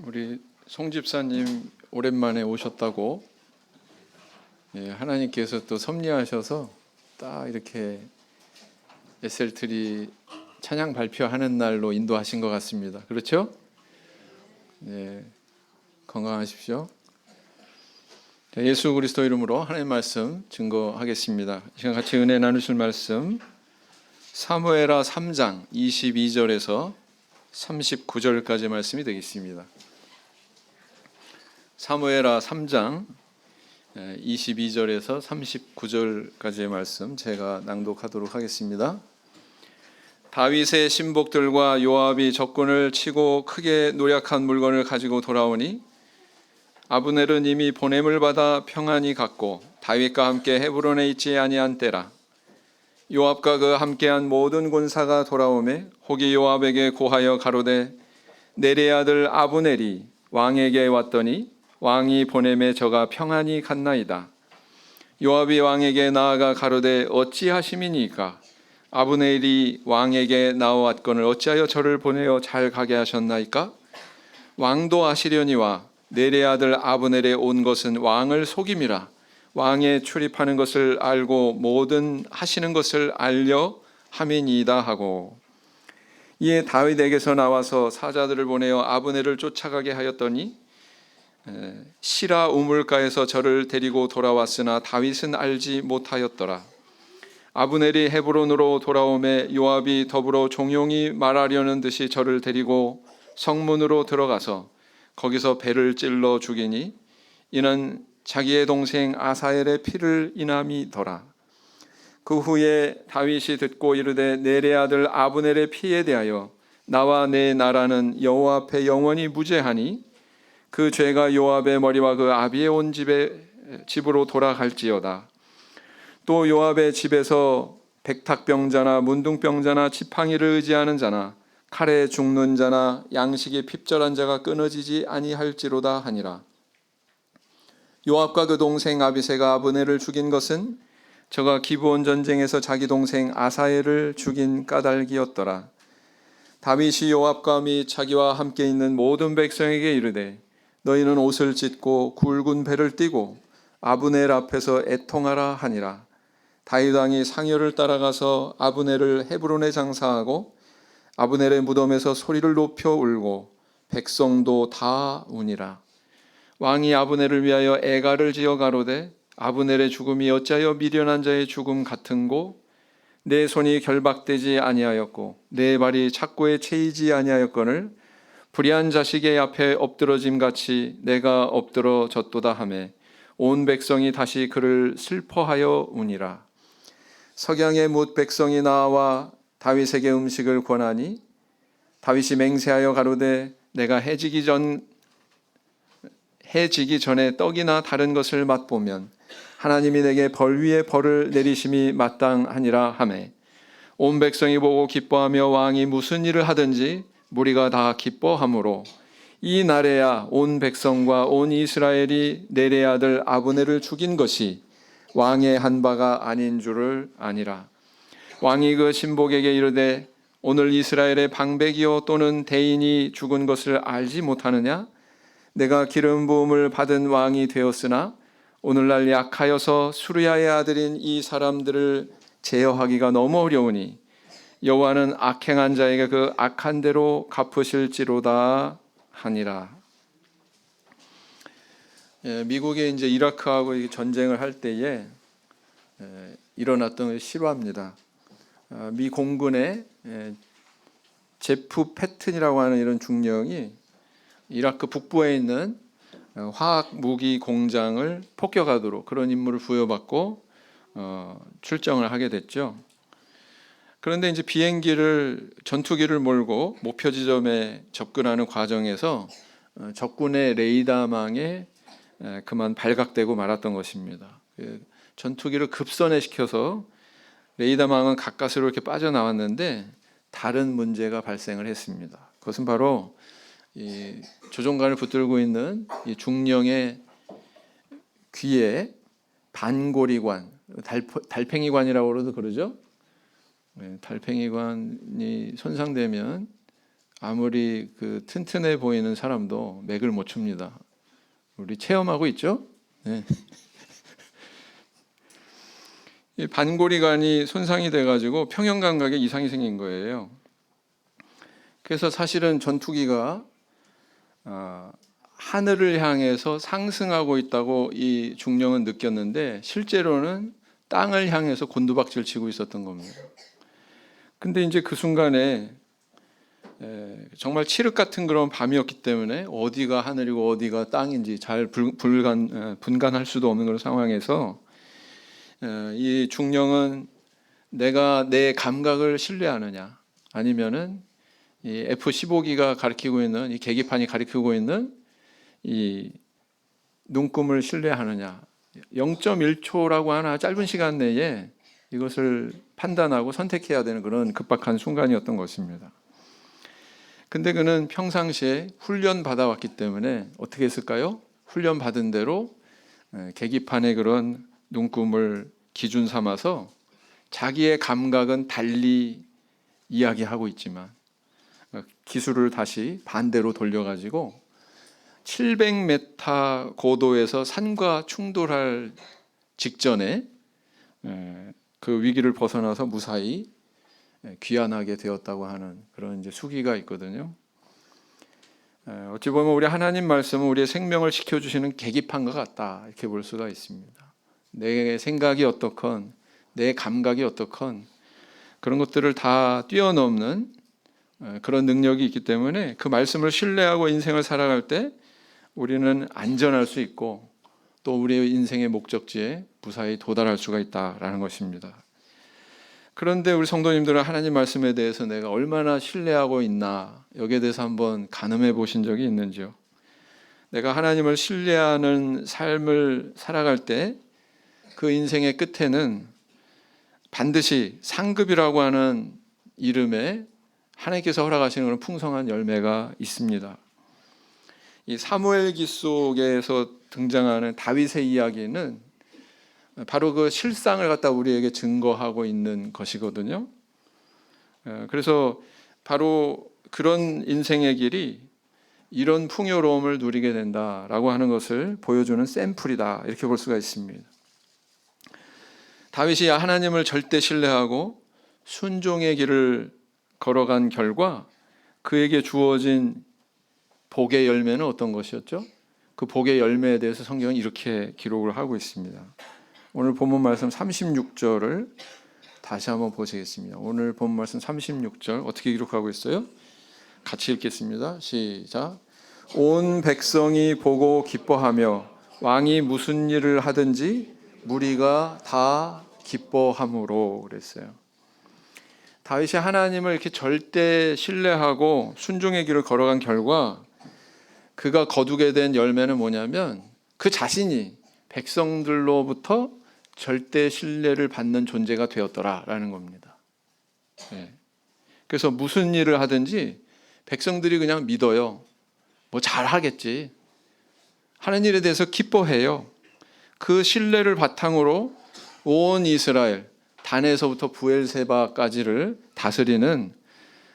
우리 송 집사님 오랜만에 오셨다고. 하나님께서 또 섭리하셔서 딱 이렇게 SL트리 찬양 발표하는 날로 인도하신 것 같습니다. 그렇죠? 건강하십시오. 예수 그리스도 이름으로 하나님 말씀 증거하겠습니다. 이 시간 같이 은혜 나누실 말씀 사무엘하 3장 22절에서 39절까지 말씀이 되겠습니다. 사무엘하 3장 22절에서 39절까지의 말씀 제가 낭독하도록 하겠습니다. 다윗의 신복들과 요압이 적군을 치고 크게 노력한 물건을 가지고 돌아오니 아브넬은 이미 보냄을 받아 평안히 갔고 다윗과 함께 헤브론에 있지 아니한 때라. 요압과 그 함께한 모든 군사가 돌아오매 혹이 요압에게 고하여 가로되 내레의 아들 아브넬이 왕에게 왔더니 왕이 보냄에 저가 평안히 갔나이다. 요압이 왕에게 나아가 가로되 어찌하심이니까? 아브넬이 왕에게 나와왔거늘 어찌하여 저를 보내어 잘 가게 하셨나이까? 왕도 아시려니와 내레의 아들 아브넬에 온 것은 왕을 속임이라. 왕에 출입하는 것을 알고 모든 하시는 것을 알려 함이니이다 하고, 이에 다윗에게서 나와서 사자들을 보내어 아브넬을 쫓아가게 하였더니 시라 우물가에서 저를 데리고 돌아왔으나 다윗은 알지 못하였더라. 아브넬이 헤브론으로 돌아오매 요압이 더불어 종용이 말하려는 듯이 저를 데리고 성문으로 들어가서 거기서 배를 찔러 죽이니 이는 자기의 동생 아사엘의 피를 인함이더라. 그 후에 다윗이 듣고 이르되 내레의 아들 아브넬의 피에 대하여 나와 내 나라는 여호와 앞에 영원히 무죄하니 그 죄가 요압의 머리와 그 아비의 온 집으로 돌아갈지어다. 또 요압의 집에서 백탁병자나 문둥병자나 지팡이를 의지하는 자나 칼에 죽는 자나 양식이 핍절한 자가 끊어지지 아니할지로다 하니라. 요압과 그 동생 아비새가 아브넬을 죽인 것은 저가 기브온 전쟁에서 자기 동생 아사엘을 죽인 까닭이었더라. 다윗이 요압과 및 자기와 함께 있는 모든 백성에게 이르되 너희는 옷을 찢고 굵은 배를 띠고 아브넬 앞에서 애통하라 하니라. 다윗 왕이 상여를 따라가서 아브넬을 헤브론에 장사하고 아브넬의 무덤에서 소리를 높여 울고 백성도 다 우니라. 왕이 아브넬을 위하여 애가를 지어 가로되 아브넬의 죽음이 어찌하여 미련한 자의 죽음 같은고? 내 손이 결박되지 아니하였고 내 발이 착고에 채이지 아니하였거늘 불의한 자식의 앞에 엎드러짐 같이 내가 엎드러졌도다 하매 온 백성이 다시 그를 슬퍼하여 우니라. 석양에 뭇 백성이 나와 다윗에게 음식을 권하니 다윗이 맹세하여 가로되 내가 해지기 전에 떡이나 다른 것을 맛보면 하나님이 내게 벌 위에 벌을 내리심이 마땅하니라 하매 온 백성이 보고 기뻐하며 왕이 무슨 일을 하든지 무리가 다 기뻐하므로 이 날에야 온 백성과 온 이스라엘이 내레의 아들 아브넬을 죽인 것이 왕의 한 바가 아닌 줄을 아니라. 왕이 그 신복에게 이르되 오늘 이스라엘의 방백이요 또는 대인이 죽은 것을 알지 못하느냐? 내가 기름 부음을 받은 왕이 되었으나 오늘날 약하여서 수르야의 아들인 이 사람들을 제어하기가 너무 어려우니 여호와는 악행한 자에게 그 악한 대로 갚으실지로다 하니라. 미국이 이제 이라크하고 전쟁을 할 때에 일어났던 실화입니다. 미 공군의 제프 패튼이라고 하는 이런 중령이 이라크 북부에 있는 화학 무기 공장을 폭격하도록 그런 임무를 부여받고 출정을 하게 됐죠. 그런데 이제 전투기를 몰고 목표 지점에 접근하는 과정에서 적군의 레이더망에 그만 발각되고 말았던 것입니다. 전투기를 급선회시켜서 레이더망은 가까스로 이렇게 빠져나왔는데 다른 문제가 발생을 했습니다. 그것은 바로 이 조종관을 붙들고 있는 이 중령의 귀에 반고리관, 달팽이관이라고 그러죠. 달팽이관이 손상되면 아무리 그 튼튼해 보이는 사람도 맥을 못 춥니다. 우리 체험하고 있죠? 네. 이 반고리관이 손상이 돼가지고 평형 감각에 이상이 생긴 거예요. 그래서 사실은 전투기가 하늘을 향해서 상승하고 있다고 이 중령은 느꼈는데 실제로는 땅을 향해서 곤두박질 치고 있었던 겁니다. 근데 이제 그 순간에 정말 칠흑 같은 그런 밤이었기 때문에 어디가 하늘이고 어디가 땅인지 잘 분간할 수도 없는 그런 상황에서 이 중령은 내가 내 감각을 신뢰하느냐 아니면은 이 F-15기가 가리키고 있는 이 계기판이 가리키고 있는 이 눈금을 신뢰하느냐 0.1초라고 하나 짧은 시간 내에 이것을 판단하고 선택해야 되는 그런 급박한 순간이었던 것입니다. 근데 그는 평상시에 훈련 받아왔기 때문에 어떻게 했을까요? 훈련 받은 대로 계기판의 그런 눈금을 기준 삼아서 자기의 감각은 달리 이야기하고 있지만 기술을 다시 반대로 돌려가지고 700m 고도에서 산과 충돌할 직전에 그 위기를 벗어나서 무사히 귀환하게 되었다고 하는 그런 이제 수기가 있거든요. 어찌 보면 우리 하나님 말씀은 우리의 생명을 지켜주시는 계기판과 같다 이렇게 볼 수가 있습니다. 내 생각이 어떻건 내 감각이 어떻건 그런 것들을 다 뛰어넘는 그런 능력이 있기 때문에 그 말씀을 신뢰하고 인생을 살아갈 때 우리는 안전할 수 있고 또 우리의 인생의 목적지에 무사히 도달할 수가 있다라는 것입니다. 그런데 우리 성도님들은 하나님 말씀에 대해서 내가 얼마나 신뢰하고 있나 여기에 대해서 한번 가늠해 보신 적이 있는지요? 내가 하나님을 신뢰하는 삶을 살아갈 때 그 인생의 끝에는 반드시 상급이라고 하는 이름에 하나님께서 허락하시는 그런 풍성한 열매가 있습니다. 이 사무엘기 속에서 등장하는 다윗의 이야기는 바로 그 실상을 갖다 우리에게 증거하고 있는 것이거든요. 그래서 바로 그런 인생의 길이 이런 풍요로움을 누리게 된다라고 하는 것을 보여주는 샘플이다 이렇게 볼 수가 있습니다. 다윗이 하나님을 절대 신뢰하고 순종의 길을 걸어간 결과 그에게 주어진 복의 열매는 어떤 것이었죠? 그 복의 열매에 대해서 성경은 이렇게 기록을 하고 있습니다. 오늘 본문 말씀 36절을 다시 한번 보시겠습니다. 오늘 본문 말씀 36절 어떻게 기록하고 있어요? 같이 읽겠습니다. 시작. 온 백성이 보고 기뻐하며 왕이 무슨 일을 하든지 무리가 다 기뻐함으로 그랬어요. 다윗이 하나님을 이렇게 절대 신뢰하고 순종의 길을 걸어간 결과 그가 거두게 된 열매는 뭐냐면 그 자신이 백성들로부터 절대 신뢰를 받는 존재가 되었더라라는 겁니다. 그래서 무슨 일을 하든지 백성들이 그냥 믿어요. 뭐 잘하겠지. 하는 일에 대해서 기뻐해요. 그 신뢰를 바탕으로 온 이스라엘 단에서부터 부엘세바까지를 다스리는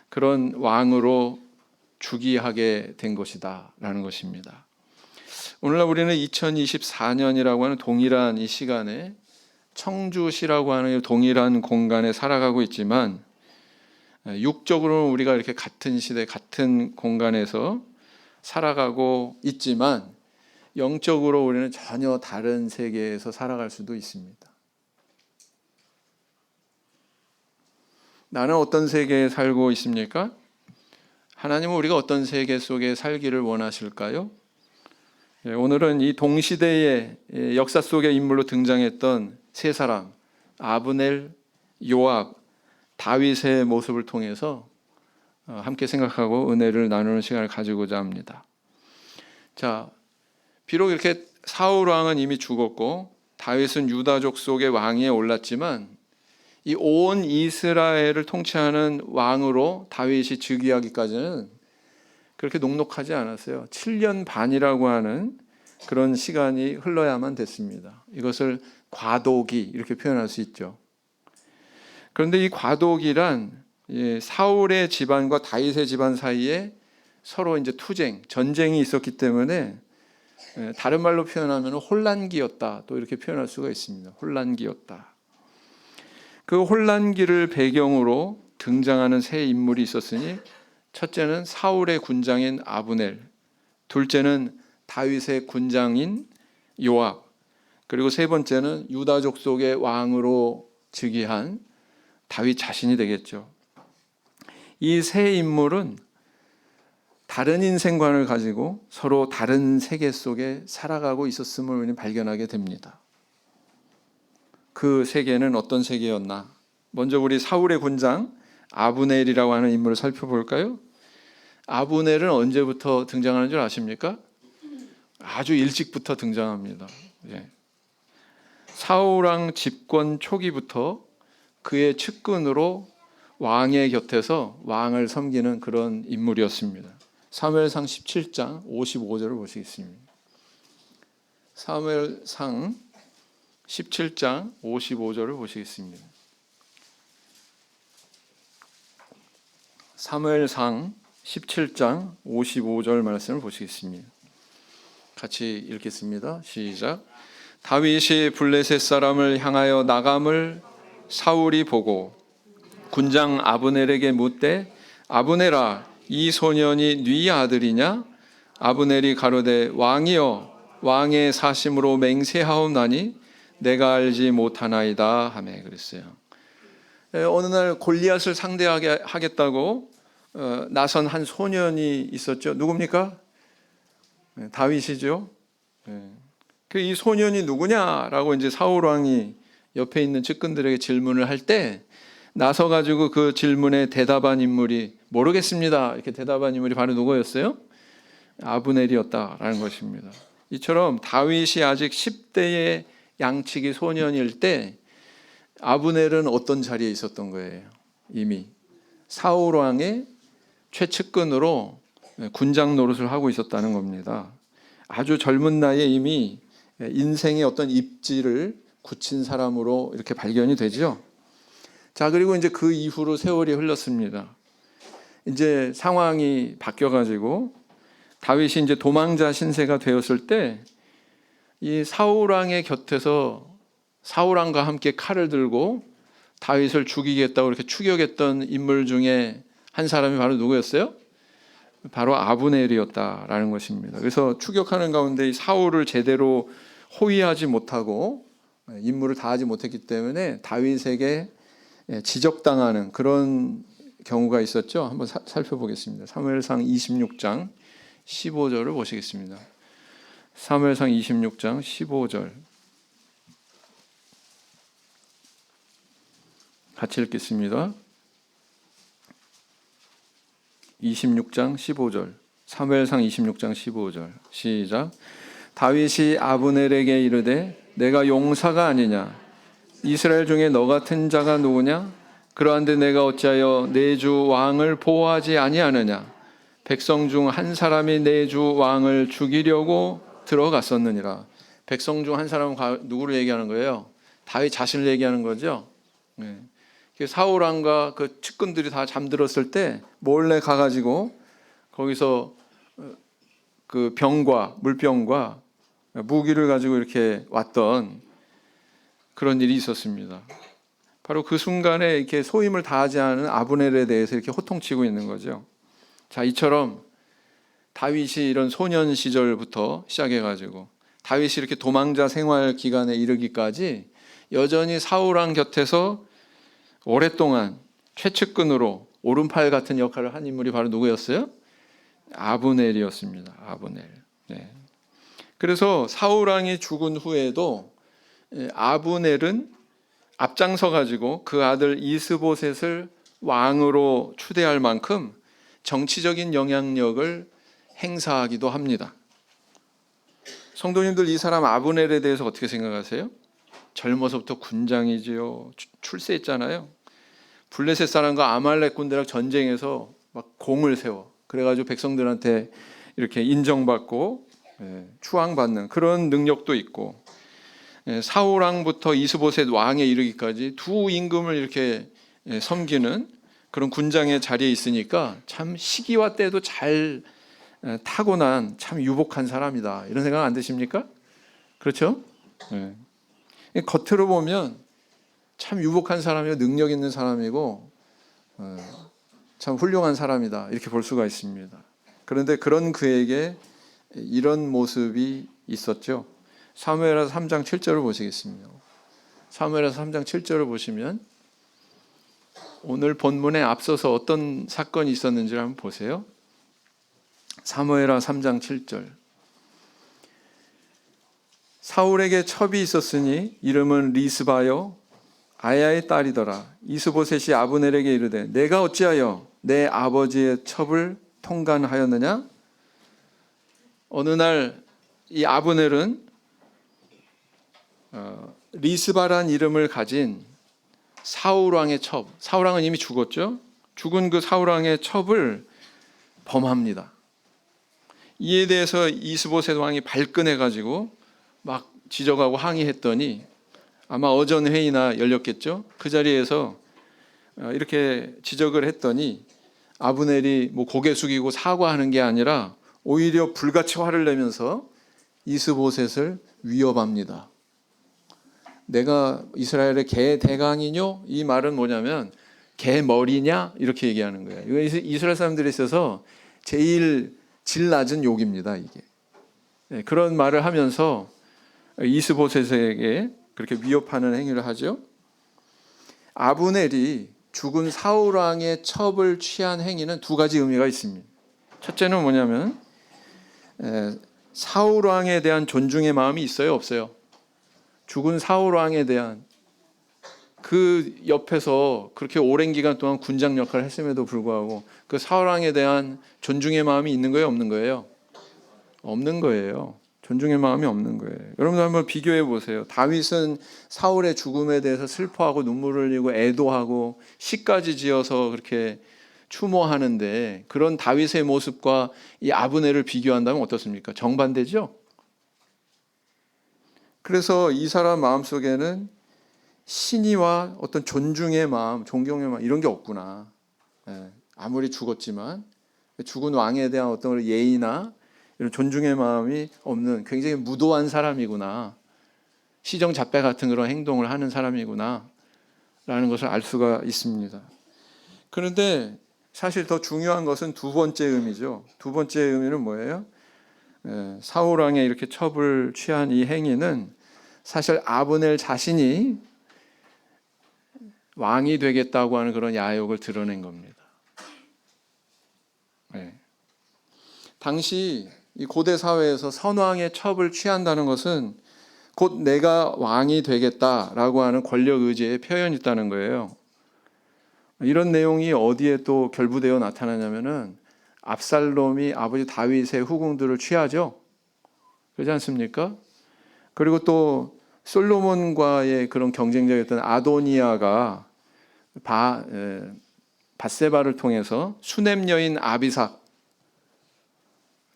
그런 왕으로 즉위하게 된 것이다 라는 것입니다. 오늘날 우리는 2024년이라고 하는 동일한 이 시간에 청주시라고 하는 동일한 공간에 살아가고 있지만 육적으로는 우리가 이렇게 같은 시대 같은 공간에서 살아가고 있지만 영적으로 우리는 전혀 다른 세계에서 살아갈 수도 있습니다. 나는 어떤 세계에 살고 있습니까? 하나님은 우리가 어떤 세계 속에 살기를 원하실까요? 오늘은 이 동시대의 역사 속의 인물로 등장했던 세 사람, 아브넬, 요압, 다윗의 모습을 통해서 함께 생각하고 은혜를 나누는 시간을 가지고자 합니다. 자, 비록 이렇게 사울 왕은 이미 죽었고 다윗은 유다족 속의 왕위에 올랐지만 이 온 이스라엘을 통치하는 왕으로 다윗이 즉위하기까지는 그렇게 녹록하지 않았어요. 7년 반이라고 하는 그런 시간이 흘러야만 됐습니다. 이것을 과도기 이렇게 표현할 수 있죠. 그런데 이 과도기란 사울의 집안과 다윗의 집안 사이에 서로 이제 투쟁, 전쟁이 있었기 때문에 다른 말로 표현하면 혼란기였다. 또 이렇게 표현할 수가 있습니다. 혼란기였다. 그 혼란기를 배경으로 등장하는 세 인물이 있었으니 첫째는 사울의 군장인 아브넬, 둘째는 다윗의 군장인 요압, 그리고 세 번째는 유다족 속의 왕으로 즉위한 다윗 자신이 되겠죠. 이 세 인물은 다른 인생관을 가지고 서로 다른 세계 속에 살아가고 있었음을 우리는 발견하게 됩니다. 그 세계는 어떤 세계였나? 먼저 우리 사울의 군장 아브넬이라고 하는 인물을 살펴볼까요? 아브넬은 언제부터 등장하는 줄 아십니까? 아주 일찍부터 등장합니다. 사울왕 집권 초기부터 그의 측근으로 왕의 곁에서 왕을 섬기는 그런 인물이었습니다. 사무엘상 17장 55절을 보시겠습니다. 사무엘상 17장 55절을 보시겠습니다. 사무엘상 17장 55절 말씀을 보시겠습니다. 같이 읽겠습니다. 시작. 다윗이 블레셋 사람을 향하여 나감을 사울이 보고 군장 아브넬에게 묻되 아브넬아 이 소년이 네 아들이냐? 아브넬이 가로되 왕이여 왕의 사심으로 맹세하옵나니 내가 알지 못하나이다 하매 그랬어요. 어느 날 골리앗을 상대하게 하겠다고 나선 한 소년이 있었죠. 누굽니까? 다윗이죠. 이 소년이 누구냐라고 이제 사울 왕이 옆에 있는 측근들에게 질문을 할 때 나서 가지고 그 질문에 대답한 인물이 모르겠습니다. 이렇게 대답한 인물이 바로 누구였어요? 아브넬이었다라는 것입니다. 이처럼 다윗이 아직 10대의 양치기 소년일 때 아브넬은 어떤 자리에 있었던 거예요? 이미 사울 왕의 최측근으로 군장 노릇을 하고 있었다는 겁니다. 아주 젊은 나이에 이미 인생의 어떤 입지를 굳힌 사람으로 이렇게 발견이 되죠. 자, 그리고 이제 그 이후로 세월이 흘렀습니다. 이제 상황이 바뀌어가지고 다윗이 이제 도망자 신세가 되었을 때 이 사울 왕의 곁에서 사울 왕과 함께 칼을 들고 다윗을 죽이겠다고 이렇게 추격했던 인물 중에 한 사람이 바로 누구였어요? 바로 아브넬이었다라는 것입니다. 그래서 추격하는 가운데 사울을 제대로 호위하지 못하고 임무를 다하지 못했기 때문에 다윗에게 지적당하는 그런 경우가 있었죠. 한번 살펴보겠습니다. 사무엘상 26장 15절을 보시겠습니다. 사무엘상 26장 15절 같이 읽겠습니다. 26장 15절 사무엘상 26장 15절 시작. 다윗이 아브넬에게 이르되 내가 용사가 아니냐? 이스라엘 중에 너 같은 자가 누구냐? 그러한데 내가 어찌하여 내 주 왕을 보호하지 아니하느냐? 백성 중 한 사람이 내 주 왕을 죽이려고 들어갔었느니라. 백성 중 한 사람은 누구를 얘기하는 거예요? 다윗 자신을 얘기하는 거죠. 사울 왕과 그 측근들이 다 잠들었을 때 몰래 가가지고 거기서 그 병과 물병과 무기를 가지고 이렇게 왔던 그런 일이 있었습니다. 바로 그 순간에 이렇게 소임을 다하지 않은 아브넬에 대해서 이렇게 호통치고 있는 거죠. 자, 이처럼 다윗이 이런 소년 시절부터 시작해가지고 다윗이 이렇게 도망자 생활 기간에 이르기까지 여전히 사울 왕 곁에서 오랫동안 최측근으로 오른팔 같은 역할을 한 인물이 바로 누구였어요? 아브넬이었습니다. 아브넬. 그래서 사울 왕이 죽은 후에도 아브넬은 앞장서 가지고 그 아들 이스보셋을 왕으로 추대할 만큼 정치적인 영향력을 행사하기도 합니다. 성도님들, 이 사람 아브넬에 대해서 어떻게 생각하세요? 젊어서부터 군장이지요. 출세했잖아요. 블레셋 사람과 아말렉 군대랑 전쟁에서 막 공을 세워. 그래가지고 백성들한테 이렇게 인정받고 추앙받는 그런 능력도 있고, 사울 왕부터 이스보셋 왕에 이르기까지 두 임금을 이렇게 섬기는 그런 군장의 자리에 있으니까 참 시기와 때도 잘 타고난 참 유복한 사람이다, 이런 생각 안 드십니까? 그렇죠? 네. 겉으로 보면 참 유복한 사람이고 능력 있는 사람이고 참 훌륭한 사람이다, 이렇게 볼 수가 있습니다. 그런데 그런 그에게 이런 모습이 있었죠. 사무엘하서 3장 7절을 보시겠습니다. 사무엘하서 3장 7절을 보시면 오늘 본문에 앞서서 어떤 사건이 있었는지를 한번 보세요. 사무엘하서 3장 7절. 사울에게 첩이 있었으니 이름은 리스바요 아야의 딸이더라. 이스보셋이 아브넬에게 이르되 내가 어찌하여 내 아버지의 첩을 통간하였느냐? 어느 날 이 아브넬은 리스바란 이름을 가진 사울왕의 첩, 사울왕은 이미 죽었죠. 죽은 그 사울왕의 첩을 범합니다. 이에 대해서 이스보셋 왕이 발끈해가지고 막 지적하고 항의했더니 아마 어전회의나 열렸겠죠. 그 자리에서 이렇게 지적을 했더니 아브넬이 뭐 고개 숙이고 사과하는 게 아니라 오히려 불같이 화를 내면서 이스보셋을 위협합니다. 내가 이스라엘의 개 대강이뇨? 이 말은 뭐냐면 개 머리냐? 이렇게 얘기하는 거예요. 이거 이스라엘 사람들에 있어서 제일 질 낮은 욕입니다, 이게. 그런 말을 하면서 이스보셋에게 그렇게 위협하는 행위를 하죠. 아브넬이 죽은 사울 왕의 첩을 취한 행위는 두 가지 의미가 있습니다. 첫째는 뭐냐면 사울 왕에 대한 존중의 마음이 있어요, 없어요? 죽은 사울 왕에 대한, 그 옆에서 그렇게 오랜 기간 동안 군장 역할을 했음에도 불구하고 그 사울 왕에 대한 존중의 마음이 있는 거예요, 없는 거예요? 없는 거예요. 존중의 마음이 없는 거예요. 여러분 한번 비교해 보세요. 다윗은 사울의 죽음에 대해서 슬퍼하고 눈물을 흘리고 애도하고 시까지 지어서 그렇게 추모하는데, 그런 다윗의 모습과 이 아브넬을 비교한다면 어떻습니까? 정반대죠? 그래서 이 사람 마음속에는 신의와 어떤 존중의 마음, 존경의 마음, 이런 게 없구나. 아무리 죽었지만 죽은 왕에 대한 어떤 예의나 이런 존중의 마음이 없는 굉장히 무도한 사람이구나, 시정잡배 같은 그런 행동을 하는 사람이구나 라는 것을 알 수가 있습니다. 그런데 사실 더 중요한 것은 두 번째 의미죠. 두 번째 의미는 뭐예요? 사울 왕에 이렇게 첩을 취한 이 행위는 사실 아브넬 자신이 왕이 되겠다고 하는 그런 야욕을 드러낸 겁니다. 당시 이 고대 사회에서 선왕의 첩을 취한다는 것은 곧 내가 왕이 되겠다라고 하는 권력 의지의 표현이 있다는 거예요. 이런 내용이 어디에 또 결부되어 나타나냐면은 압살롬이 아버지 다윗의 후궁들을 취하죠. 그렇지 않습니까? 그리고 또 솔로몬과의 그런 경쟁자였던 아도니아가 밧세바를 통해서 수냄 여인 아비삭,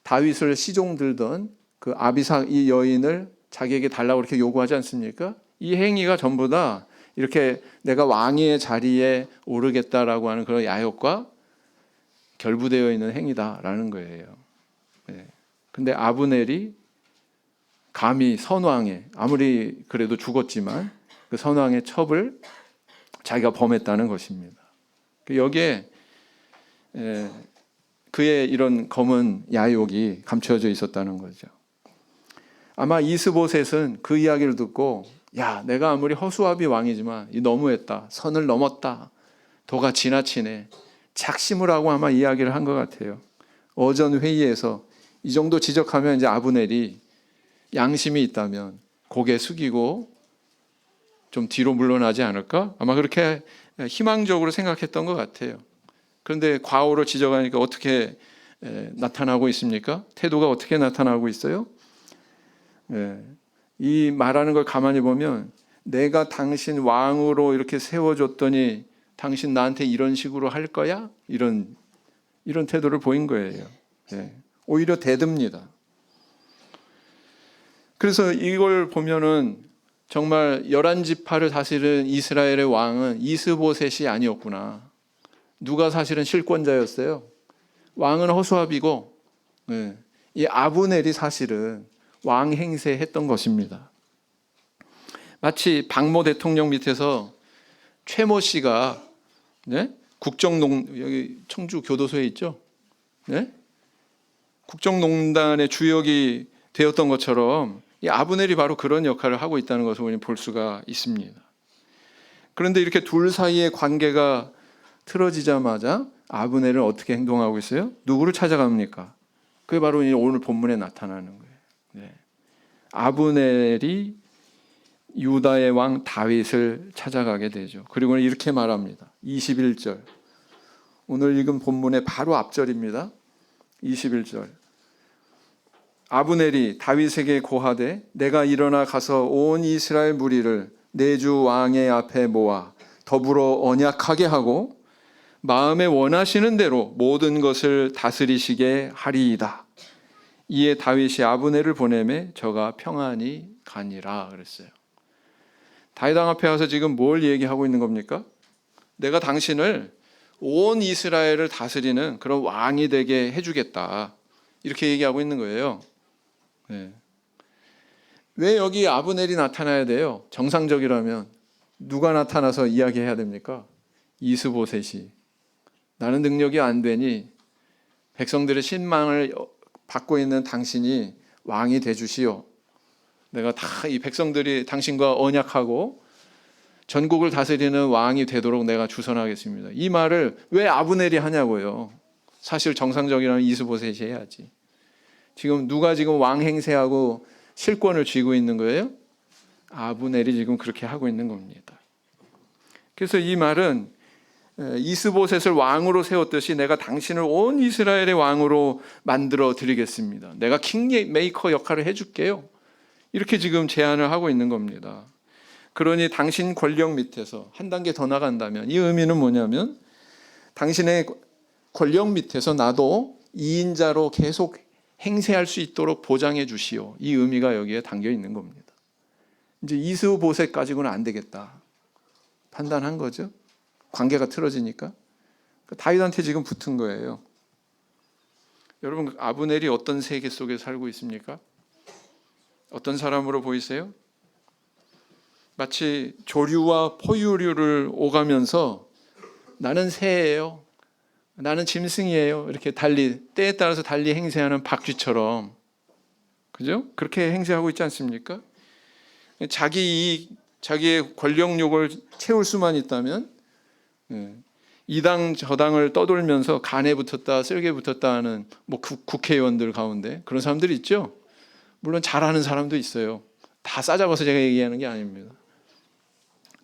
다윗을 시종 들던 그 아비삭 이 여인을 자기에게 달라고 이렇게 요구하지 않습니까? 이 행위가 전부 다 이렇게 내가 왕위의 자리에 오르겠다라고 하는 그런 야욕과 결부되어 있는 행위다라는 거예요. 근데 아브넬이 감히 선왕의, 아무리 그래도 죽었지만 그 선왕의 첩을 자기가 범했다는 것입니다. 여기에 그의 이런 검은 야욕이 감춰져 있었다는 거죠. 아마 이스보셋은 그 이야기를 듣고, 야, 내가 아무리 허수아비 왕이지만 이 너무했다, 선을 넘었다, 도가 지나치네, 작심을 하고 아마 이야기를 한 것 같아요. 어전 회의에서 이 정도 지적하면 이제 아브넬이 양심이 있다면 고개 숙이고 좀 뒤로 물러나지 않을까? 아마 그렇게 희망적으로 생각했던 것 같아요. 그런데 과오로 지적하니까 어떻게 나타나고 있습니까? 태도가 어떻게 나타나고 있어요? 이 말하는 걸 가만히 보면 내가 당신 왕으로 이렇게 세워줬더니 당신 나한테 이런 식으로 할 거야? 이런 태도를 보인 거예요. 오히려 대듭니다. 그래서 이걸 보면은 정말 11지파를 다스리는 이스라엘의 왕은 이스보셋이 아니었구나. 누가 사실은 실권자였어요? 왕은 허수아비고, 이 아브넬이 사실은 왕 행세했던 것입니다. 마치 박모 대통령 밑에서 최모 씨가 여기 청주 교도소에 있죠. 국정농단의 주역이 되었던 것처럼 이 아브넬이 바로 그런 역할을 하고 있다는 것을 우리는 볼 수가 있습니다. 그런데 이렇게 둘 사이의 관계가 틀어지자마자 아브넬은 어떻게 행동하고 있어요? 누구를 찾아갑니까? 그게 바로 오늘 본문에 나타나는 거예요. 아브넬이 유다의 왕 다윗을 찾아가게 되죠. 그리고 이렇게 말합니다. 21절. 오늘 읽은 본문의 바로 앞절입니다. 21절. 아브넬이 다윗에게 고하되 내가 일어나 가서 온 이스라엘 무리를 내 주 왕의 앞에 모아 더불어 언약하게 하고 마음에 원하시는 대로 모든 것을 다스리시게 하리이다. 이에 다윗이 아브넬을 보내매 저가 평안히 가니라 그랬어요. 다윗 왕 앞에 와서 지금 뭘 얘기하고 있는 겁니까? 내가 당신을 온 이스라엘을 다스리는 그런 왕이 되게 해주겠다. 이렇게 얘기하고 있는 거예요. 왜 여기 아브넬이 나타나야 돼요? 정상적이라면 누가 나타나서 이야기해야 됩니까? 이스보셋이 나는 능력이 안 되니 백성들의 신망을 받고 있는 당신이 왕이 되주시오. 내가 다 이 백성들이 당신과 언약하고 전국을 다스리는 왕이 되도록 내가 주선하겠습니다. 이 말을 왜 아브넬이 하냐고요. 사실 정상적이라면 이스보셋이 해야지. 누가 지금 왕 행세하고 실권을 쥐고 있는 거예요? 아브넬이 지금 그렇게 하고 있는 겁니다. 그래서 이 말은 이스보셋을 왕으로 세웠듯이 내가 당신을 온 이스라엘의 왕으로 만들어 드리겠습니다. 내가 킹메이커 역할을 해줄게요. 이렇게 지금 제안을 하고 있는 겁니다. 그러니 당신 권력 밑에서 한 단계 더 나간다면 이 의미는 뭐냐면 당신의 권력 밑에서 나도 2인자로 계속 행세할 수 있도록 보장해 주시오. 이 의미가 여기에 담겨 있는 겁니다. 이제 이스보셋 가지고는 안 되겠다. 판단한 거죠. 관계가 틀어지니까. 다윗한테 지금 붙은 거예요. 여러분, 아브넬이 어떤 세계 속에 살고 있습니까? 어떤 사람으로 보이세요? 마치 조류와 포유류를 오가면서 나는 새예요. 나는 짐승이에요. 이렇게 때에 따라서 달리 행세하는 박쥐처럼. 그죠? 그렇게 행세하고 있지 않습니까? 자기의 권력욕을 채울 수만 있다면 이 당 저 당을 떠돌면서 간에 붙었다 쓸개 붙었다 하는 국회의원들 가운데 그런 사람들이 있죠. 물론 잘하는 사람도 있어요. 다 싸잡아서 제가 얘기하는 게 아닙니다.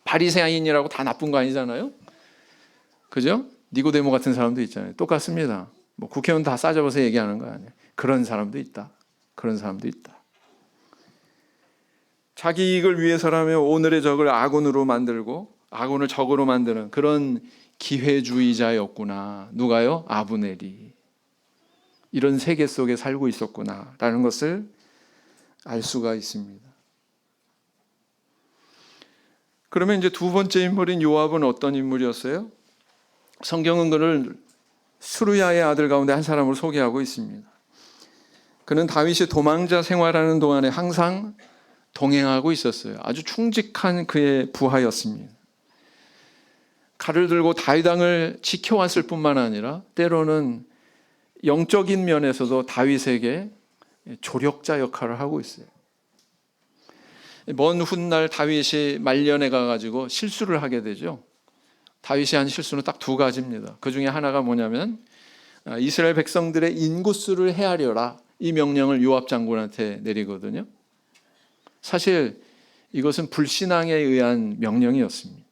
바리새인이라고 다 나쁜 거 아니잖아요. 그죠? 니고데모 같은 사람도 있잖아요. 똑같습니다. 국회의원 다 싸잡아서 얘기하는 거 아니에요. 그런 사람도 있다. 그런 사람도 있다. 자기 이익을 위해서라면 오늘의 적을 아군으로 만들고 아군을 적으로 만드는 그런 기회주의자였구나. 누가요? 아브넬이. 이런 세계 속에 살고 있었구나라는 것을 알 수가 있습니다. 그러면 이제 두 번째 인물인 요압은 어떤 인물이었어요? 성경은 그를 수르야의 아들 가운데 한 사람으로 소개하고 있습니다. 그는 다윗이 도망자 생활하는 동안에 항상 동행하고 있었어요. 아주 충직한 그의 부하였습니다. 칼을 들고 다윗 왕을 지켜왔을 뿐만 아니라 때로는 영적인 면에서도 다윗에게 조력자 역할을 하고 있어요. 먼 훗날 다윗이 말년에 가가지고 실수를 하게 되죠. 다윗이 한 실수는 딱 두 가지입니다. 그 중에 하나가 뭐냐면 이스라엘 백성들의 인구수를 헤아려라. 이 명령을 요압 장군한테 내리거든요. 사실 이것은 불신앙에 의한 명령이었습니다.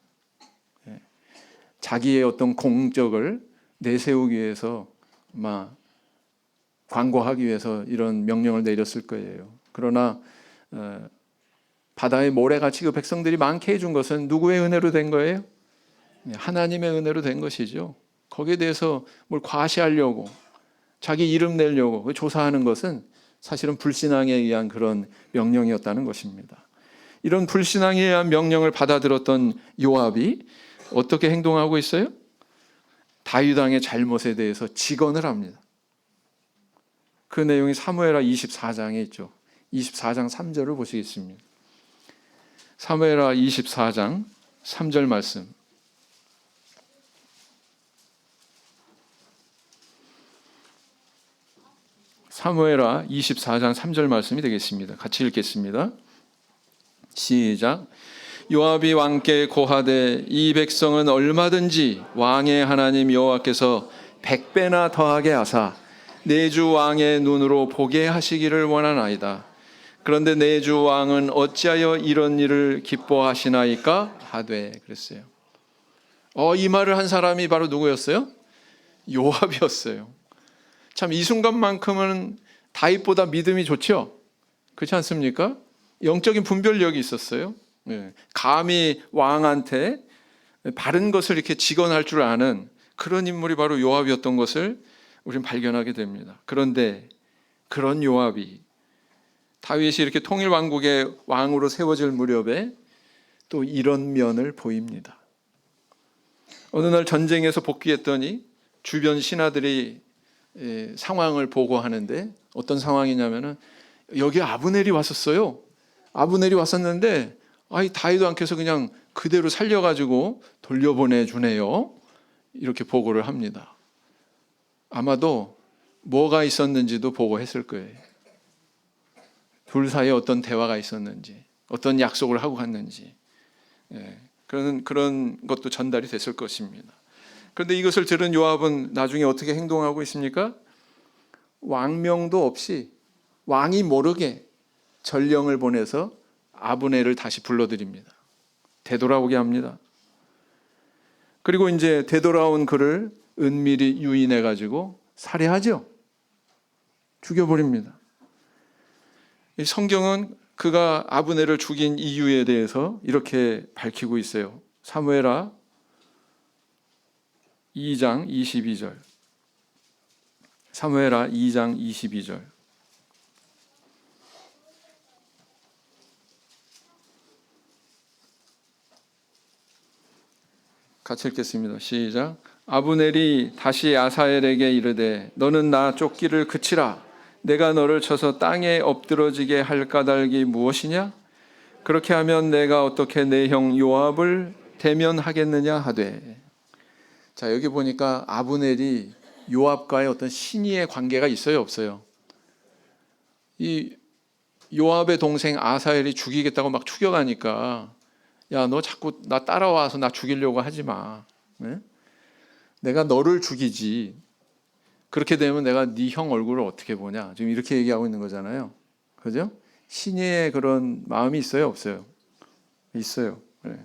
자기의 어떤 공적을 내세우기 위해서 광고하기 위해서 이런 명령을 내렸을 거예요. 그러나 바다의 모래같이 그 백성들이 많게 해준 것은 누구의 은혜로 된 거예요? 하나님의 은혜로 된 것이죠. 거기에 대해서 뭘 과시하려고 자기 이름 내려고 조사하는 것은 사실은 불신앙에 의한 그런 명령이었다는 것입니다. 이런 불신앙에 의한 명령을 받아들였던 요압이 어떻게 행동하고 있어요? 다윗 왕의 잘못에 대해서 직언을 합니다. 그 내용이 사무엘하 24장에 있죠. 24장 3절을 보시겠습니다. 사무엘하 24장 3절 말씀. 사무엘하 24장 3절 말씀이 되겠습니다. 같이 읽겠습니다. 시작. 요압이 왕께 고하되 이 백성은 얼마든지 왕의 하나님 여호와께서 100배나 더하게 하사 내 주 왕의 눈으로 보게 하시기를 원하나이다. 그런데 내 주 왕은 어찌하여 이런 일을 기뻐하시나이까 하되 그랬어요. 이 말을 한 사람이 바로 누구였어요? 요압이었어요. 참 이 순간만큼은 다윗보다 믿음이 좋죠? 그렇지 않습니까? 영적인 분별력이 있었어요. 감히 왕한테 바른 것을 이렇게 직언할 줄 아는 그런 인물이 바로 요압이었던 것을 우리는 발견하게 됩니다. 그런데 그런 요압이 다윗이 이렇게 통일 왕국의 왕으로 세워질 무렵에 또 이런 면을 보입니다. 어느 날 전쟁에서 복귀했더니 주변 신하들이 상황을 보고하는데 어떤 상황이냐면은 여기 아브넬이 왔었어요. 아브넬이 왔었는데 다윗 왕께서 그냥 그대로 살려가지고 돌려보내 주네요. 이렇게 보고를 합니다. 아마도 뭐가 있었는지도 보고했을 거예요. 둘 사이에 어떤 대화가 있었는지, 어떤 약속을 하고 갔는지, 그런 것도 전달이 됐을 것입니다. 그런데 이것을 들은 요압은 나중에 어떻게 행동하고 있습니까? 왕명도 없이 왕이 모르게 전령을 보내서 아브넬을 다시 불러들입니다. 되돌아오게 합니다. 그리고 이제 되돌아온 그를 은밀히 유인해 가지고 살해하죠. 죽여버립니다. 이 성경은 그가 아브넬을 죽인 이유에 대해서 이렇게 밝히고 있어요. 사무엘하 2장 22절. 사무엘하 2장 22절. 같이 읽겠습니다. 시작. 아브넬이 다시 아사엘에게 이르되 너는 나 쫓기를 그치라. 내가 너를 쳐서 땅에 엎드러지게 할 까닭이 무엇이냐? 그렇게 하면 내가 어떻게 내 형 요압을 대면하겠느냐 하되. 자, 여기 보니까 아브넬이 요압과의 어떤 신의의 관계가 있어요, 없어요? 이 요압의 동생 아사엘이 죽이겠다고 막 추격하니까 야, 너 자꾸 나 따라와서 나 죽이려고 하지 마. 네? 내가 너를 죽이지. 그렇게 되면 내가 네 형 얼굴을 어떻게 보냐. 지금 이렇게 얘기하고 있는 거잖아요. 그죠? 신의의 그런 마음이 있어요, 없어요? 있어요. 네.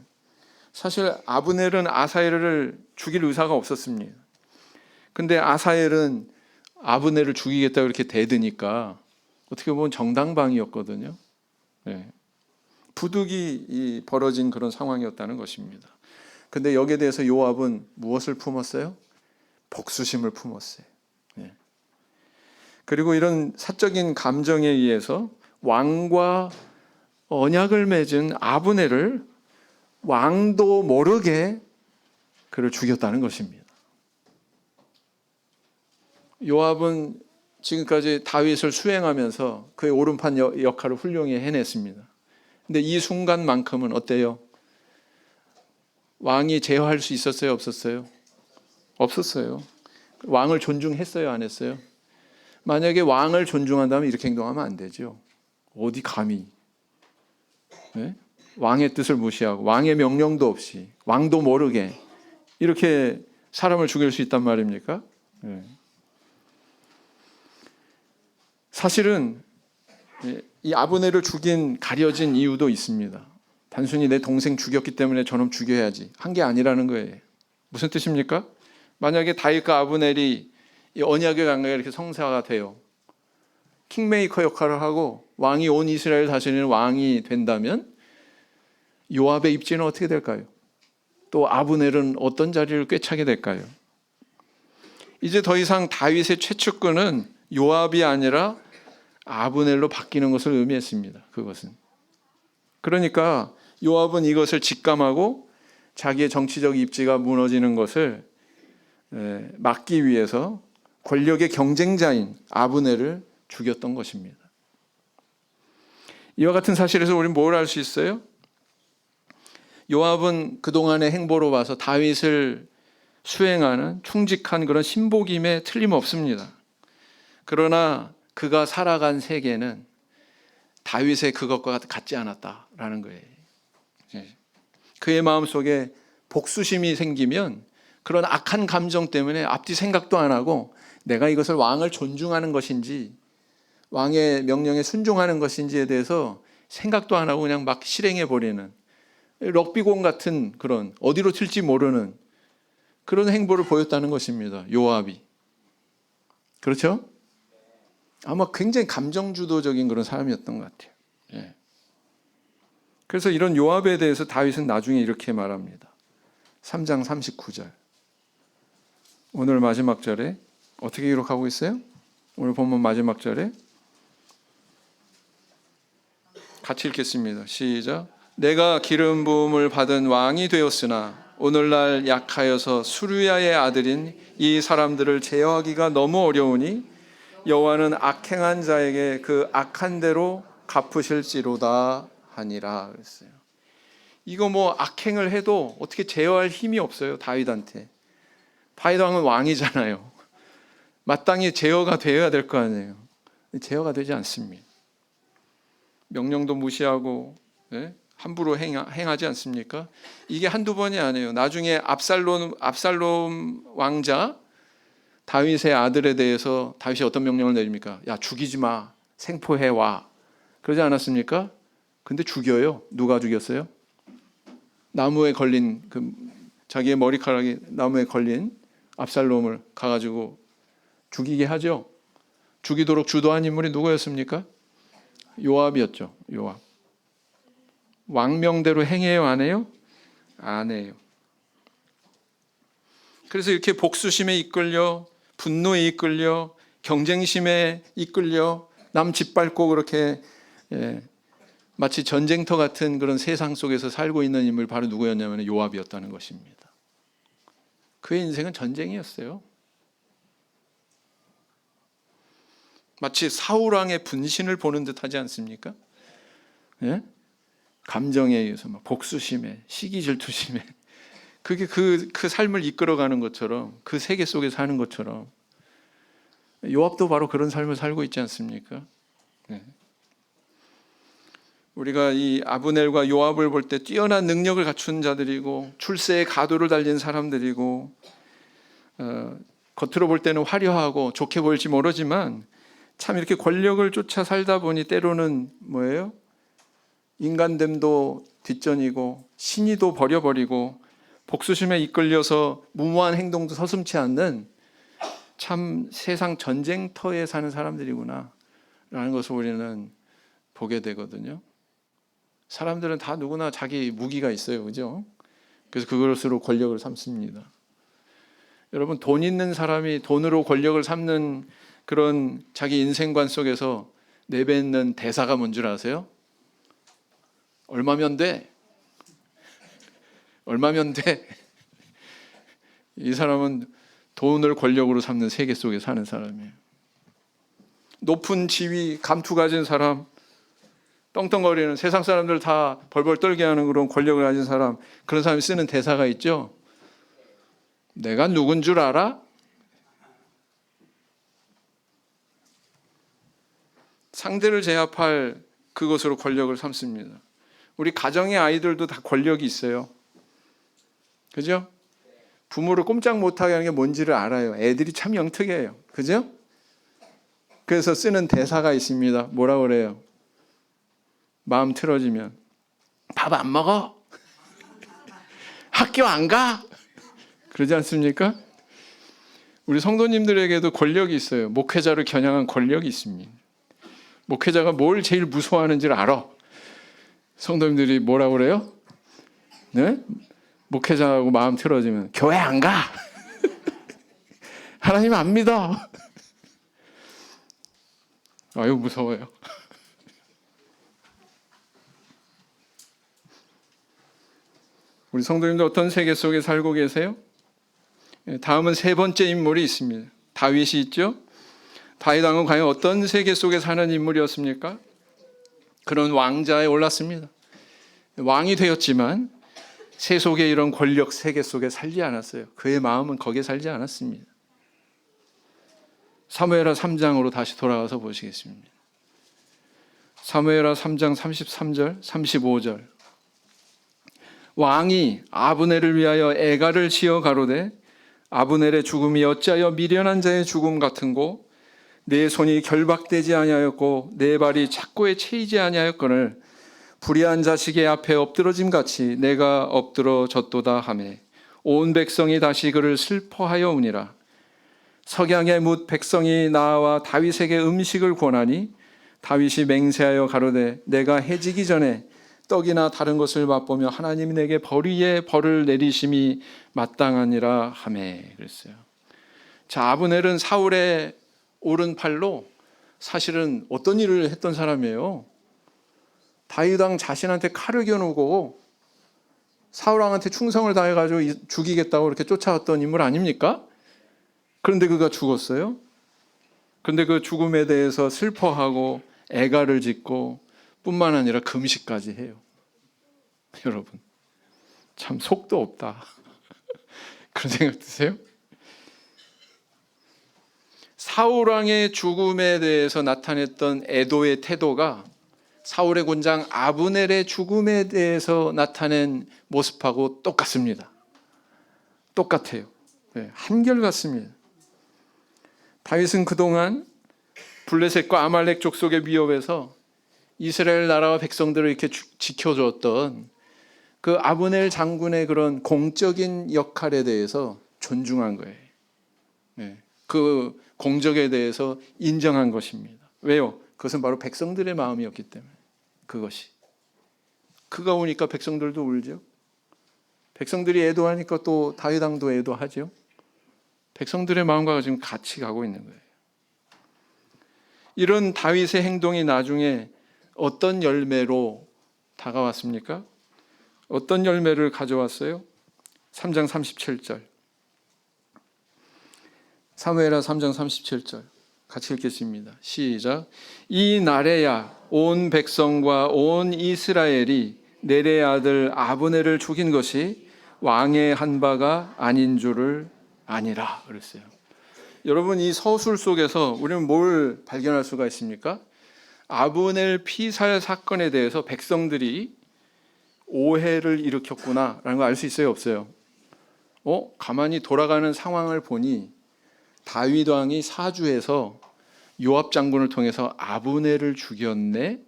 사실 아브넬은 아사엘을 죽일 의사가 없었습니다. 근데 아사엘은 아브넬을 죽이겠다고 이렇게 대드니까 어떻게 보면 정당방위였거든요. 네. 부득이 벌어진 그런 상황이었다는 것입니다. 근데 여기에 대해서 요압은 무엇을 품었어요? 복수심을 품었어요. 네. 그리고 이런 사적인 감정에 의해서 왕과 언약을 맺은 아브넬을 왕도 모르게 그를 죽였다는 것입니다. 요압은 지금까지 다윗을 수행하면서 그의 오른판 역할을 훌륭히 해냈습니다. 근데 이 순간만큼은 어때요? 왕이 제어할 수 있었어요, 없었어요? 없었어요. 왕을 존중했어요, 안 했어요? 만약에 왕을 존중한다면 이렇게 행동하면 안 되죠. 어디 감히? 네? 왕의 뜻을 무시하고 왕의 명령도 없이 왕도 모르게 이렇게 사람을 죽일 수 있단 말입니까? 네. 사실은 이 아브넬을 죽인 가려진 이유도 있습니다. 단순히 내 동생 죽였기 때문에 저놈 죽여야지 한 게 아니라는 거예요. 무슨 뜻입니까? 만약에 다윗과 아브넬이 이 언약의 관계가 이렇게 성사가 돼요. 킹메이커 역할을 하고 왕이 온 이스라엘 다스리는 왕이 된다면 요압의 입지는 어떻게 될까요? 또 아브넬은 어떤 자리를 꿰차게 될까요? 이제 더 이상 다윗의 최측근은 요압이 아니라 아브넬로 바뀌는 것을 의미했습니다. 그것은. 그러니까 요압은 이것을 직감하고 자기의 정치적 입지가 무너지는 것을 막기 위해서 권력의 경쟁자인 아브넬을 죽였던 것입니다. 이와 같은 사실에서 우리는 뭘 알 수 있어요? 요압은 그동안의 행보로 봐서 다윗을 수행하는 충직한 그런 신복임에 틀림없습니다. 그러나 그가 살아간 세계는 다윗의 그것과 같지 않았다라는 거예요. 그의 마음속에 복수심이 생기면 그런 악한 감정 때문에 앞뒤 생각도 안 하고 내가 이것을 왕을 존중하는 것인지 왕의 명령에 순종하는 것인지에 대해서 생각도 안 하고 그냥 막 실행해 버리는 럭비공 같은 그런 어디로 튈지 모르는 그런 행보를 보였다는 것입니다. 요압이. 그렇죠? 아마 굉장히 감정주도적인 그런 사람이었던 것 같아요. 예. 그래서 이런 요압에 대해서 다윗은 나중에 이렇게 말합니다. 3장 39절. 오늘 마지막 절에 어떻게 기록하고 있어요? 오늘 본문 마지막 절에 같이 읽겠습니다. 시작. 내가 기름 부음을 받은 왕이 되었으나 오늘날 약하여서 수르야의 아들인 이 사람들을 제어하기가 너무 어려우니 여호와는 악행한 자에게 그 악한 대로 갚으실지로다 하니라 그랬어요. 이거 뭐 악행을 해도 어떻게 제어할 힘이 없어요. 다윗한테. 다윗 왕은 왕이잖아요. 마땅히 제어가 되어야 될 거 아니에요. 제어가 되지 않습니다. 명령도 무시하고 함부로 행하지 않습니까? 이게 한두 번이 아니에요. 나중에 압살롬 왕자 다윗의 아들에 대해서 다윗이 어떤 명령을 내립니까? 야, 죽이지 마. 생포해 와. 그러지 않았습니까? 근데 죽여요. 누가 죽였어요? 나무에 걸린 자기의 머리카락이 나무에 걸린 압살롬을 가가지고 죽이게 하죠. 죽이도록 주도한 인물이 누구였습니까? 요압이었죠. 요압. 왕명대로 행해요, 안 해요? 안 해요. 그래서 이렇게 복수심에 이끌려, 분노에 이끌려, 경쟁심에 이끌려 남 짓밟고 그렇게 마치 전쟁터 같은 그런 세상 속에서 살고 있는 인물 바로 누구였냐면 요압이었다는 것입니다. 그의 인생은 전쟁이었어요. 마치 사울왕의 분신을 보는 듯 하지 않습니까? 예? 감정에 의해서 막 복수심에, 시기질투심에 그게 그 삶을 이끌어가는 것처럼 그 세계 속에 사는 것처럼 요압도 바로 그런 삶을 살고 있지 않습니까? 네. 우리가 이 아브넬과 요압을 볼 때 뛰어난 능력을 갖춘 자들이고 출세의 가도를 달린 사람들이고 겉으로 볼 때는 화려하고 좋게 보일지 모르지만 참 이렇게 권력을 쫓아 살다 보니 때로는 뭐예요? 인간됨도 뒷전이고 신의도 버려버리고 복수심에 이끌려서 무모한 행동도 서슴지 않는 참 세상 전쟁터에 사는 사람들이구나 라는 것을 우리는 보게 되거든요. 사람들은 다 누구나 자기 무기가 있어요. 그죠? 그래서 그것으로 권력을 삼습니다. 여러분, 돈 있는 사람이 돈으로 권력을 삼는 그런 자기 인생관 속에서 내뱉는 대사가 뭔 줄 아세요? 얼마면 돼? 얼마면 돼? 이 사람은 돈을 권력으로 삼는 세계 속에 사는 사람이에요. 높은 지위, 감투 가진 사람, 떵떵거리는 세상 사람들 다 벌벌 떨게 하는 그런 권력을 가진 사람, 그런 사람이 쓰는 대사가 있죠. 내가 누군 줄 알아? 상대를 제압할 그것으로 권력을 삼습니다. 우리 가정의 아이들도 다 권력이 있어요. 그죠? 부모를 꼼짝 못하게 하는 게 뭔지를 알아요. 애들이 참 영특해요. 그죠? 그래서 쓰는 대사가 있습니다. 뭐라 그래요? 마음 틀어지면 밥 안 먹어? 학교 안 가? 그러지 않습니까? 우리 성도님들에게도 권력이 있어요. 목회자를 겨냥한 권력이 있습니다. 목회자가 뭘 제일 무서워하는지를 알아. 성도님들이 뭐라 그래요? 네? 목회자하고 마음 틀어지면 교회 안 가. 하나님 안 믿어. 아유, 무서워요. 우리 성도님들 어떤 세계 속에 살고 계세요? 다음은 세 번째 인물이 있습니다. 다윗이 있죠. 다윗 왕은 과연 어떤 세계 속에 사는 인물이었습니까? 그런 왕자에 올랐습니다. 왕이 되었지만 세속의 이런 권력 세계 속에 살지 않았어요. 그의 마음은 거기에 살지 않았습니다. 사무엘하 3장으로 다시 돌아가서 보시겠습니다. 사무엘하 3장 33절, 35절. 왕이 아브넬을 위하여 애가를 지어 가로되 아브넬의 죽음이 어찌하여 미련한 자의 죽음 같은고 내 손이 결박되지 아니하였고 내 발이 착고에 채이지 아니하였거늘 불의한 자식의 앞에 엎드러짐 같이 내가 엎드러졌도다 하매 온 백성이 다시 그를 슬퍼하여우니라. 석양에 묻 백성이 나와 다윗에게 음식을 권하니 다윗이 맹세하여 가로되 내가 해지기 전에 떡이나 다른 것을 맛보며 하나님이 내게 벌 위에 벌을 내리심이 마땅하니라 하매 그랬어요. 자, 아브넬은 사울의 오른팔로 사실은 어떤 일을 했던 사람이에요. 다윗 왕 자신한테 칼을 겨누고 사울 왕한테 충성을 다해가지고 죽이겠다고 이렇게 쫓아왔던 인물 아닙니까? 그런데 그가 죽었어요. 그런데 그 죽음에 대해서 슬퍼하고 애가를 짓고 뿐만 아니라 금식까지 해요. 여러분, 참 속도 없다. 그런 생각 드세요? 사울 왕의 죽음에 대해서 나타냈던 애도의 태도가 사울의 군장 아브넬의 죽음에 대해서 나타낸 모습하고 똑같습니다. 똑같아요. 네, 한결같습니다. 다윗은 그동안 블레셋과 아말렉 족속의 위협에서 이스라엘 나라와 백성들을 이렇게 지켜줬던 그 아브넬 장군의 그런 공적인 역할에 대해서 존중한 거예요. 네, 그 공적에 대해서 인정한 것입니다. 왜요? 그것은 바로 백성들의 마음이었기 때문에. 그것이 그가 오니까 백성들도 울죠. 백성들이 애도하니까 또 다윗 왕도 애도하죠. 백성들의 마음과 지금 같이 가고 있는 거예요. 이런 다윗의 행동이 나중에 어떤 열매로 다가왔습니까? 어떤 열매를 가져왔어요? 3장 37절. 사무엘하 3장 37절 같이 읽겠습니다. 시작. 이 날에야 온 백성과 온 이스라엘이 넬의 아들 아브넬을 죽인 것이 왕의 한 바가 아닌 줄을 아니라 그랬어요. 여러분, 이 서술 속에서 우리는 뭘 발견할 수가 있습니까? 아브넬 피살 사건에 대해서 백성들이 오해를 일으켰구나라는 걸 알 수 있어요, 없어요? 가만히 돌아가는 상황을 보니 다윗 왕이 사주에서 요압 장군을 통해서 아브넬을 죽였네,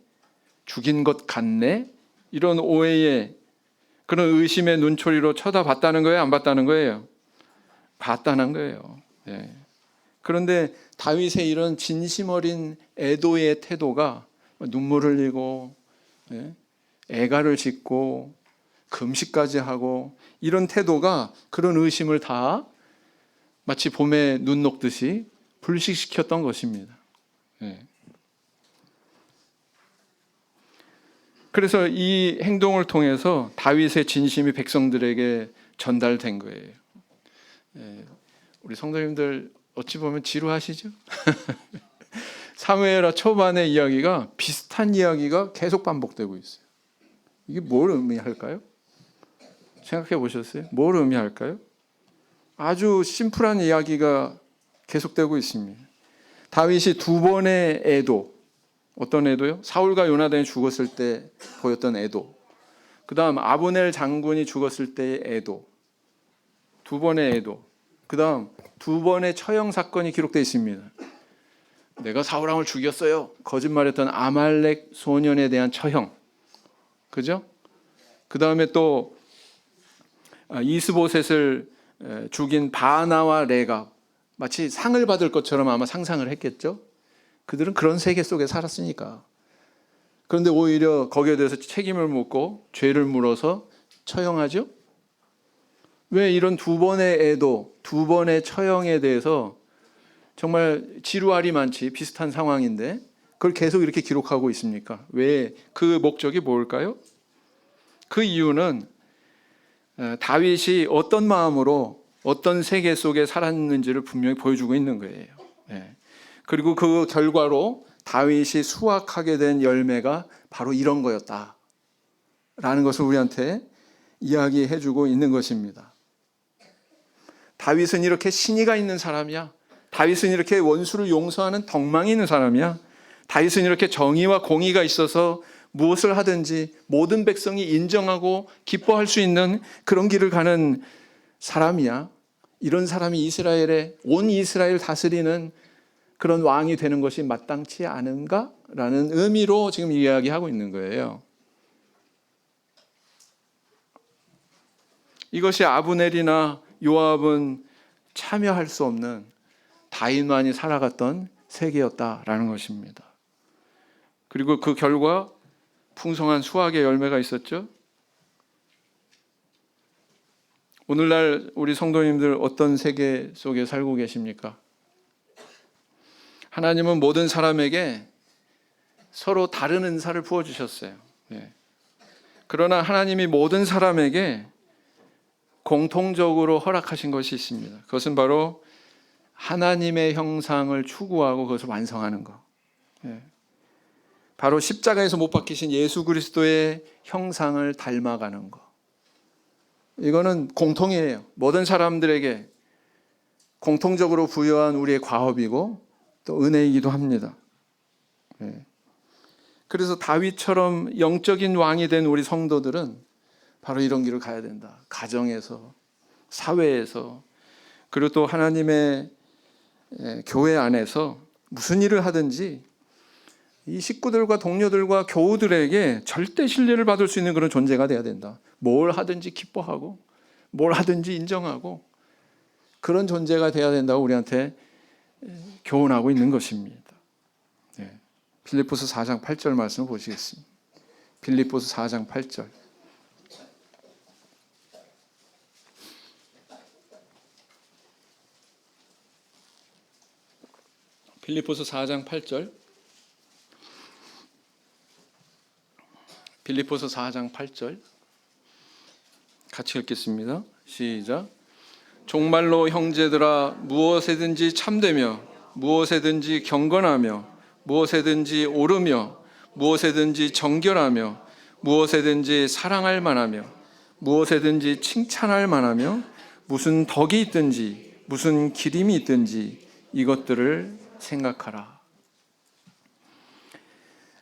죽인 것 같네, 이런 오해에 그런 의심의 눈초리로 쳐다봤다는 거예요, 안 봤다는 거예요? 봤다는 거예요. 네. 그런데 다윗의 이런 진심 어린 애도의 태도가 눈물을 흘리고 애가를 짓고 금식까지 하고 이런 태도가 그런 의심을 다 마치 봄에 눈 녹듯이 불식시켰던 것입니다. 그래서 이 행동을 통해서 다윗의 진심이 백성들에게 전달된 거예요. 우리 성도님들 어찌 보면 지루하시죠? 사무엘하 초반의 이야기가 비슷한 이야기가 계속 반복되고 있어요. 이게 뭘 의미할까요? 생각해 보셨어요? 뭘 의미할까요? 아주 심플한 이야기가 계속되고 있습니다. 다윗이 두 번의 애도, 어떤 애도요? 사울과 요나단이 죽었을 때 보였던 애도, 그 다음 아브넬 장군이 죽었을 때의 애도, 두 번의 애도, 그 다음 두 번의 처형 사건이 기록되어 있습니다. 내가 사울왕을 죽였어요, 거짓말했던 아말렉 소년에 대한 처형, 그죠? 그 다음에 또 이스보셋을 죽인 바나와 레갑, 마치 상을 받을 것처럼 아마 상상을 했겠죠. 그들은 그런 세계 속에 살았으니까. 그런데 오히려 거기에 대해서 책임을 묻고 죄를 물어서 처형하죠. 왜 이런 두 번의 애도, 두 번의 처형에 대해서 정말 지루하리 많지 비슷한 상황인데 그걸 계속 이렇게 기록하고 있습니까? 왜? 그 목적이 뭘까요? 그 이유는 다윗이 어떤 마음으로 어떤 세계 속에 살았는지를 분명히 보여주고 있는 거예요. 예. 그리고 그 결과로 다윗이 수확하게 된 열매가 바로 이런 거였다라는 것을 우리한테 이야기해주고 있는 것입니다. 다윗은 이렇게 신의가 있는 사람이야. 다윗은 이렇게 원수를 용서하는 덕망이 있는 사람이야. 다윗은 이렇게 정의와 공의가 있어서 무엇을 하든지 모든 백성이 인정하고 기뻐할 수 있는 그런 길을 가는 사람이야. 이런 사람이 온 이스라엘 다스리는 그런 왕이 되는 것이 마땅치 않은가라는 의미로 지금 이야기하고 있는 거예요. 이것이 아브넬이나 요압은 참여할 수 없는 다윗만이 살아갔던 세계였다라는 것입니다. 그리고 그 결과 풍성한 수확의 열매가 있었죠. 오늘날 우리 성도님들 어떤 세계 속에 살고 계십니까? 하나님은 모든 사람에게 서로 다른 은사를 부어주셨어요. 예. 그러나 하나님이 모든 사람에게 공통적으로 허락하신 것이 있습니다. 그것은 바로 하나님의 형상을 추구하고 그것을 완성하는 것. 예. 바로 십자가에서 못 박히신 예수 그리스도의 형상을 닮아가는 것. 이거는 공통이에요. 모든 사람들에게 공통적으로 부여한 우리의 과업이고 또 은혜이기도 합니다. 예. 그래서 다윗처럼 영적인 왕이 된 우리 성도들은 바로 이런 길을 가야 된다. 가정에서, 사회에서, 그리고 또 하나님의 교회 안에서 무슨 일을 하든지 이 식구들과 동료들과 교우들에게 절대 신뢰를 받을 수 있는 그런 존재가 돼야 된다. 뭘 하든지 기뻐하고 뭘 하든지 인정하고 그런 존재가 돼야 된다고 우리한테 교훈하고 있는 것입니다. 네. 빌립보서 4장 8절 말씀을 보시겠습니다. 빌립보서 4장 8절. 빌립보서 4장 8절. 빌립보서 4장 8절. 같이 읽겠습니다. 시작. 종말로 형제들아 무엇에든지 참되며 무엇에든지 경건하며 무엇에든지 옳으며 무엇에든지 정결하며 무엇에든지 사랑할 만하며 무엇에든지 칭찬할 만하며 무슨 덕이 있든지 무슨 기림이 있든지 이것들을 생각하라.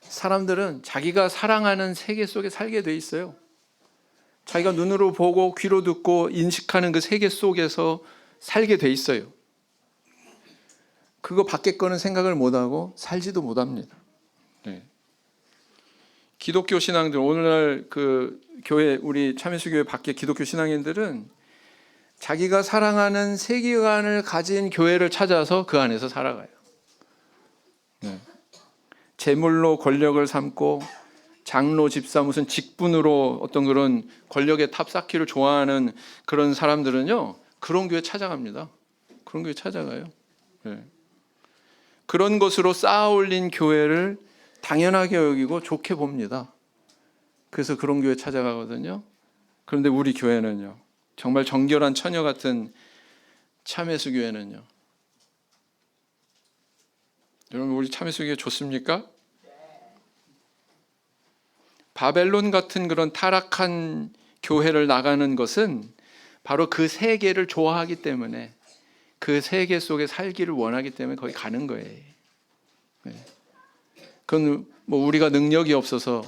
사람들은 자기가 사랑하는 세계 속에 살게 돼 있어요. 자기가 눈으로 보고 귀로 듣고 인식하는 그 세계 속에서 살게 돼 있어요. 그거 밖에 거는 생각을 못하고 살지도 못합니다. 네. 기독교 신앙들, 오늘날 그 교회, 우리 참여수교회 밖에 기독교 신앙인들은 자기가 사랑하는 세계관을 가진 교회를 찾아서 그 안에서 살아가요. 네. 재물로 권력을 삼고 장로, 집사, 무슨 직분으로 어떤 그런 권력에 탑쌓기를 좋아하는 그런 사람들은요, 그런 교회 찾아갑니다. 그런 교회 찾아가요. 네. 그런 것으로 쌓아 올린 교회를 당연하게 여기고 좋게 봅니다. 그래서 그런 교회 찾아가거든요. 그런데 우리 교회는요, 정말 정결한 처녀 같은 참회수 교회는요, 여러분 우리 참회수 교회 좋습니까? 바벨론 같은 그런 타락한 교회를 나가는 것은 바로 그 세계를 좋아하기 때문에, 그 세계 속에 살기를 원하기 때문에 거기 가는 거예요. 네. 그건 뭐 우리가 능력이 없어서,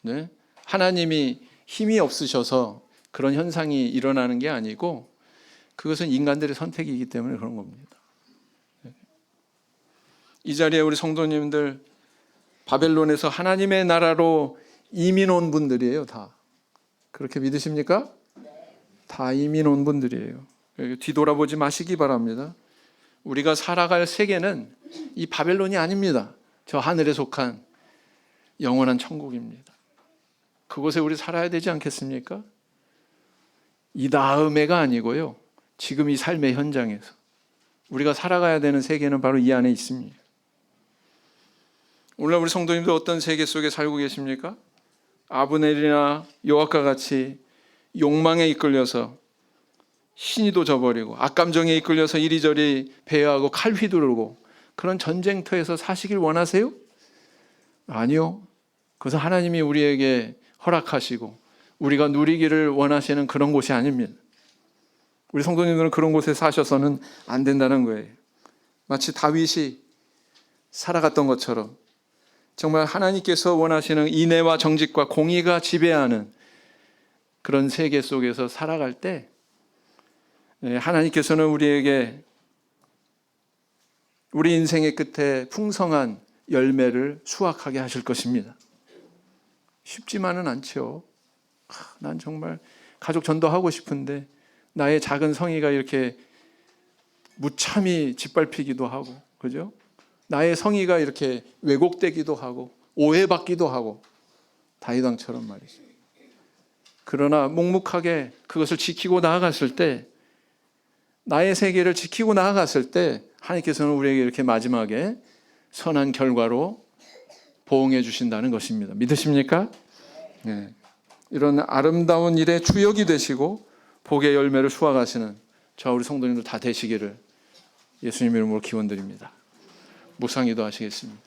네? 하나님이 힘이 없으셔서 그런 현상이 일어나는 게 아니고 그것은 인간들의 선택이기 때문에 그런 겁니다. 네. 이 자리에 우리 성도님들 바벨론에서 하나님의 나라로 이민 온 분들이에요. 다 그렇게 믿으십니까? 다 이민 온 분들이에요. 뒤돌아보지 마시기 바랍니다. 우리가 살아갈 세계는 이 바벨론이 아닙니다. 저 하늘에 속한 영원한 천국입니다. 그곳에 우리 살아야 되지 않겠습니까? 이 다음에가 아니고요, 지금 이 삶의 현장에서 우리가 살아가야 되는 세계는 바로 이 안에 있습니다. 오늘 우리 성도님들 어떤 세계 속에 살고 계십니까? 아브넬이나 요압과 같이 욕망에 이끌려서 신의도 저버리고 악감정에 이끌려서 이리저리 배회하고 칼 휘두르고 그런 전쟁터에서 사시길 원하세요? 아니요. 그것은 하나님이 우리에게 허락하시고 우리가 누리기를 원하시는 그런 곳이 아닙니다. 우리 성도님들은 그런 곳에 사셔서는 안 된다는 거예요. 마치 다윗이 살아갔던 것처럼 정말 하나님께서 원하시는 인애와 정직과 공의가 지배하는 그런 세계 속에서 살아갈 때 하나님께서는 우리에게 우리 인생의 끝에 풍성한 열매를 수확하게 하실 것입니다. 쉽지만은 않죠. 난 정말 가족 전도하고 싶은데 나의 작은 성의가 이렇게 무참히 짓밟히기도 하고, 그죠? 나의 성의가 이렇게 왜곡되기도 하고 오해받기도 하고 다윗 왕처럼 말이죠. 그러나 묵묵하게 그것을 지키고 나아갔을 때, 나의 세계를 지키고 나아갔을 때 하나님께서는 우리에게 이렇게 마지막에 선한 결과로 보응해 주신다는 것입니다. 믿으십니까? 네. 이런 아름다운 일의 주역이 되시고 복의 열매를 수확하시는 저와 우리 성도님들 다 되시기를 예수님 이름으로 기원드립니다. 묵상기도 하시겠습니다.